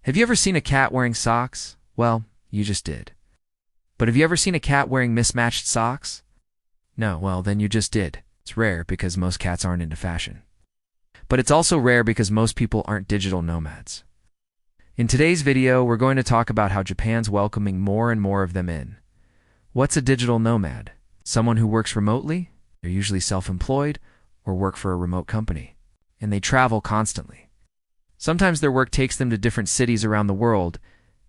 Have you ever seen a cat wearing socks? Well, you just did. But have you ever seen a cat wearing mismatched socks? No, well, then you just did. It's rare because most cats aren't into fashion. But it's also rare because most people aren't digital nomads. In today's video, we're going to talk about how Japan's welcoming more and more of them in. What's a digital nomad? Someone who works remotely? They're usually self-employed or work for a remote company. And they travel constantly. Sometimes their work takes them to different cities around the world,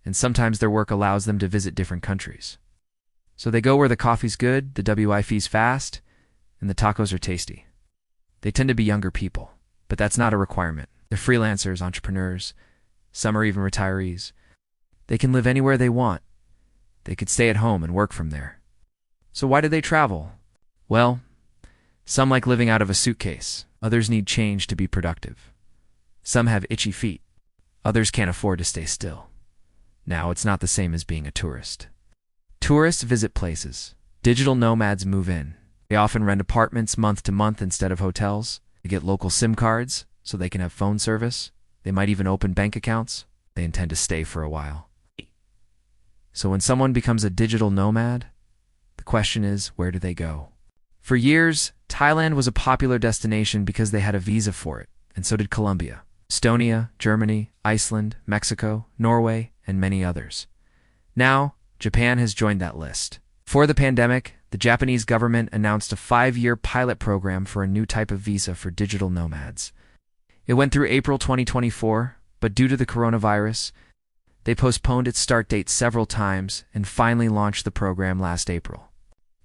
and sometimes their work allows them to visit different countries. So they go where the coffee's good, the Wi-Fi's fast, and the tacos are tasty. They tend to be younger people, but that's not a requirement. They're freelancers, entrepreneurs, some are even retirees. They can live anywhere they want. They could stay at home and work from there. So why do they travel? Well, some like living out of a suitcase. Others need change to be productive. Some have itchy feet. Others can't afford to stay still. Now, it's not the same as being a tourist. Tourists visit places. Digital nomads move in. They often rent apartments month to month instead of hotels. They get local SIM cards so they can have phone service. They might even open bank accounts. They intend to stay for a while. So when someone becomes a digital nomad, the question is, where do they go? For years, Thailand was a popular destination because they had a visa for it, and so did Colombia, Estonia, Germany, Iceland, Mexico, Norway, and many others. Now, Japan has joined that list. Before the pandemic, the Japanese government announced a 5-year pilot program for a new type of visa for digital nomads. It went through April 2024, but due to the coronavirus, they postponed its start date several times and finally launched the program last April.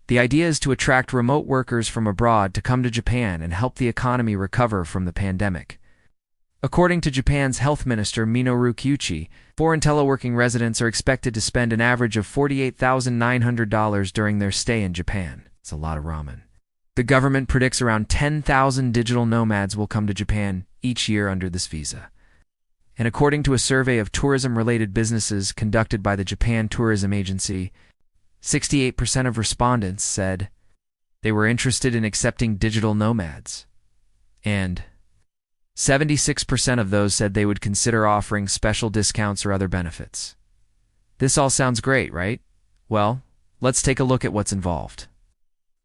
The idea is to attract remote workers from abroad to come to Japan and help the economy recover from the pandemic. According to Japan's Health Minister Minoru Kyuchi, foreign teleworking residents are expected to spend an average of $48,900 during their stay in Japan. It's a lot of ramen. The government predicts around 10,000 digital nomads will come to Japan each year under this visa. And according to a survey of tourism-related businesses conducted by the Japan Tourism Agency, 68% of respondents said they were interested in accepting digital nomads, and 76% of those said they would consider offering special discounts or other benefits. This all sounds great, right? Well, let's take a look at what's involved.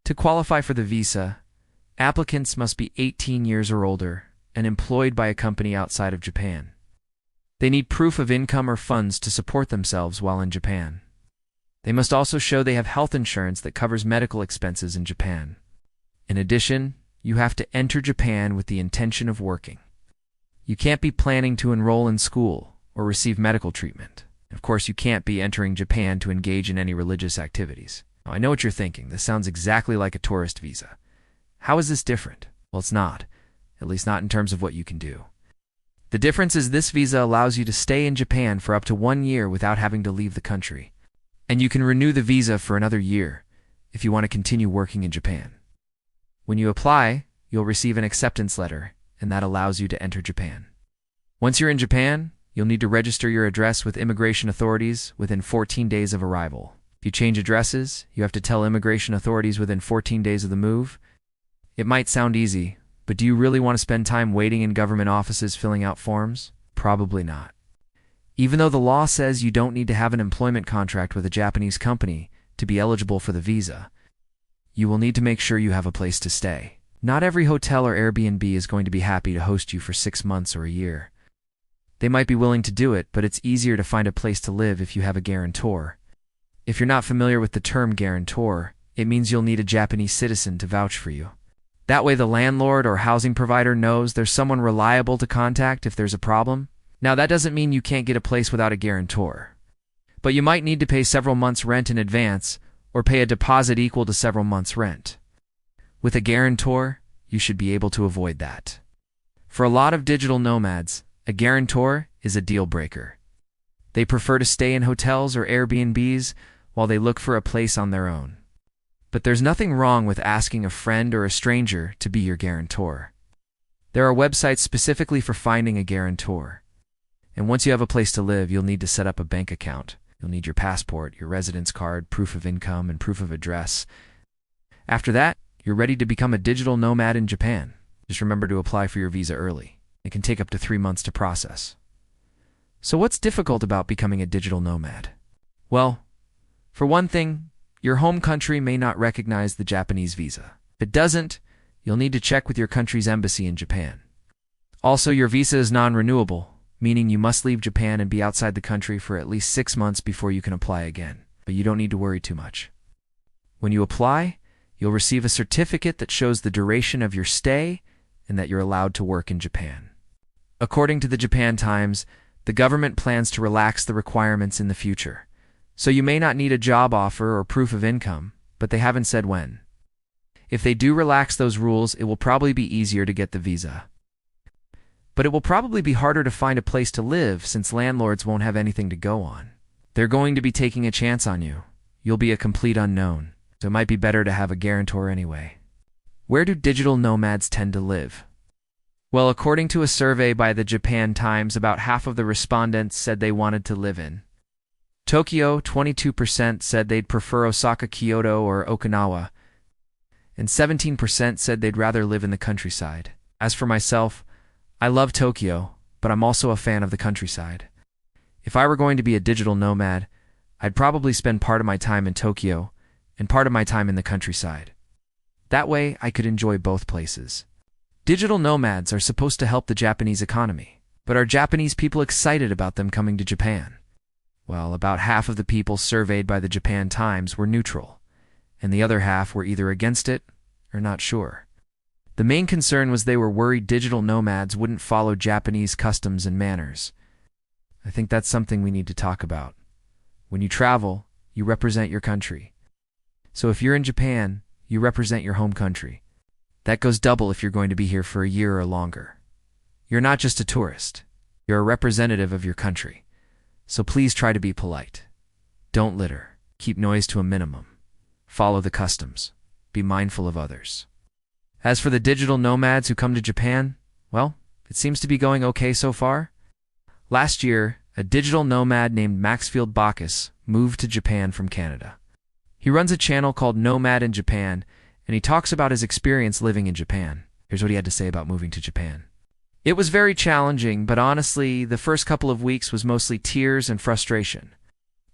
To qualify for the visa, applicants must be 18 years or older and employed by a company outside of Japan. They need proof of income or funds to support themselves while in Japan. They must also show they have health insurance that covers medical expenses in Japan. In addition, you have to enter Japan with the intention of working. You can't be planning to enroll in school or receive medical treatment. Of course, you can't be entering Japan to engage in any religious activities. Now, I know what you're thinking. This sounds exactly like a tourist visa. How is this different? Well, it's not. At least not in terms of what you can do. The difference is this visa allows you to stay in Japan for up to 1 year without having to leave the country. And you can renew the visa for another year if you want to continue working in Japan. When you apply, you'll receive an acceptance letter, and that allows you to enter Japan. Once you're in Japan, you'll need to register your address with immigration authorities within 14 days of arrival. If you change addresses, you have to tell immigration authorities within 14 days of the move. It might sound easy, but do you really want to spend time waiting in government offices filling out forms? Probably not. Even though the law says you don't need to have an employment contract with a Japanese company to be eligible for the visa, you will need to make sure you have a place to stay. Not every hotel or Airbnb is going to be happy to host you for 6 months or a year. They might be willing to do it, but it's easier to find a place to live if you have a guarantor. If you're not familiar with the term guarantor, it means you'll need a Japanese citizen to vouch for you. That way the landlord or housing provider knows there's someone reliable to contact if there's a problem. Now, that doesn't mean you can't get a place without a guarantor. But you might need to pay several months' rent in advance or pay a deposit equal to several months' rent. With a guarantor, you should be able to avoid that. For a lot of digital nomads, a guarantor is a deal breaker. They prefer to stay in hotels or Airbnbs while they look for a place on their own. But there's nothing wrong with asking a friend or a stranger to be your guarantor. There are websites specifically for finding a guarantor. And once you have a place to live, you'll need to set up a bank account. You'll need your passport, your residence card, proof of income, and proof of address. After that, you're ready to become a digital nomad in Japan. Just remember to apply for your visa early. It can take up to 3 months to process. So what's difficult about becoming a digital nomad? Well, for one thing, your home country may not recognize the Japanese visa. If it doesn't, you'll need to check with your country's embassy in Japan. Also, your visa is non-renewable, meaning you must leave Japan and be outside the country for at least 6 months before you can apply again. But you don't need to worry too much. When you apply, you'll receive a certificate that shows the duration of your stay and that you're allowed to work in Japan. According to the Japan Times, the government plans to relax the requirements in the future. So you may not need a job offer or proof of income, but they haven't said when. If they do relax those rules, it will probably be easier to get the visa. But it will probably be harder to find a place to live since landlords won't have anything to go on. They're going to be taking a chance on you. You'll be a complete unknown, so it might be better to have a guarantor anyway. Where do digital nomads tend to live? Well, according to a survey by the Japan Times, about half of the respondents said they wanted to live in Tokyo. 22% said they'd prefer Osaka, Kyoto, or Okinawa, and 17% said they'd rather live in the countryside. As for myself, I love Tokyo, but I'm also a fan of the countryside. If I were going to be a digital nomad, I'd probably spend part of my time in Tokyo and part of my time in the countryside. That way, I could enjoy both places. Digital nomads are supposed to help the Japanese economy, but are Japanese people excited about them coming to Japan? Well, about half of the people surveyed by the Japan Times were neutral, and the other half were either against it or not sure. The main concern was they were worried digital nomads wouldn't follow Japanese customs and manners. I think that's something we need to talk about. When you travel, you represent your country. So if you're in Japan, you represent your home country. That goes double if you're going to be here for a year or longer. You're not just a tourist. You're a representative of your country. So please try to be polite. Don't litter. Keep noise to a minimum. Follow the customs. Be mindful of others. As for the digital nomads who come to Japan, well, it seems to be going okay so far. Last year, a digital nomad named Maxfield Bacchus moved to Japan from Canada. He runs a channel called Nomad in Japan, and he talks about his experience living in Japan. Here's what he had to say about moving to Japan. It was very challenging, but honestly, the first couple of weeks was mostly tears and frustration.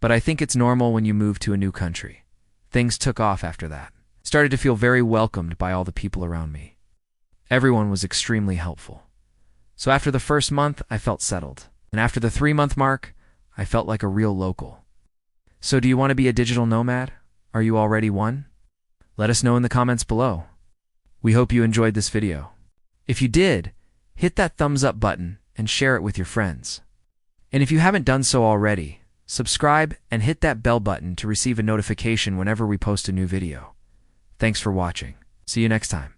But I think it's normal when you move to a new country. Things took off after that. Started to feel very welcomed by all the people around me. Everyone was extremely helpful. So after the first month, I felt settled. And after the 3-month mark, I felt like a real local. So do you want to be a digital nomad? Are you already one? Let us know in the comments below. We hope you enjoyed this video. If you did, hit that thumbs up button and share it with your friends. And if you haven't done so already, subscribe and hit that bell button to receive a notification whenever we post a new video. Thanks for watching. See you next time.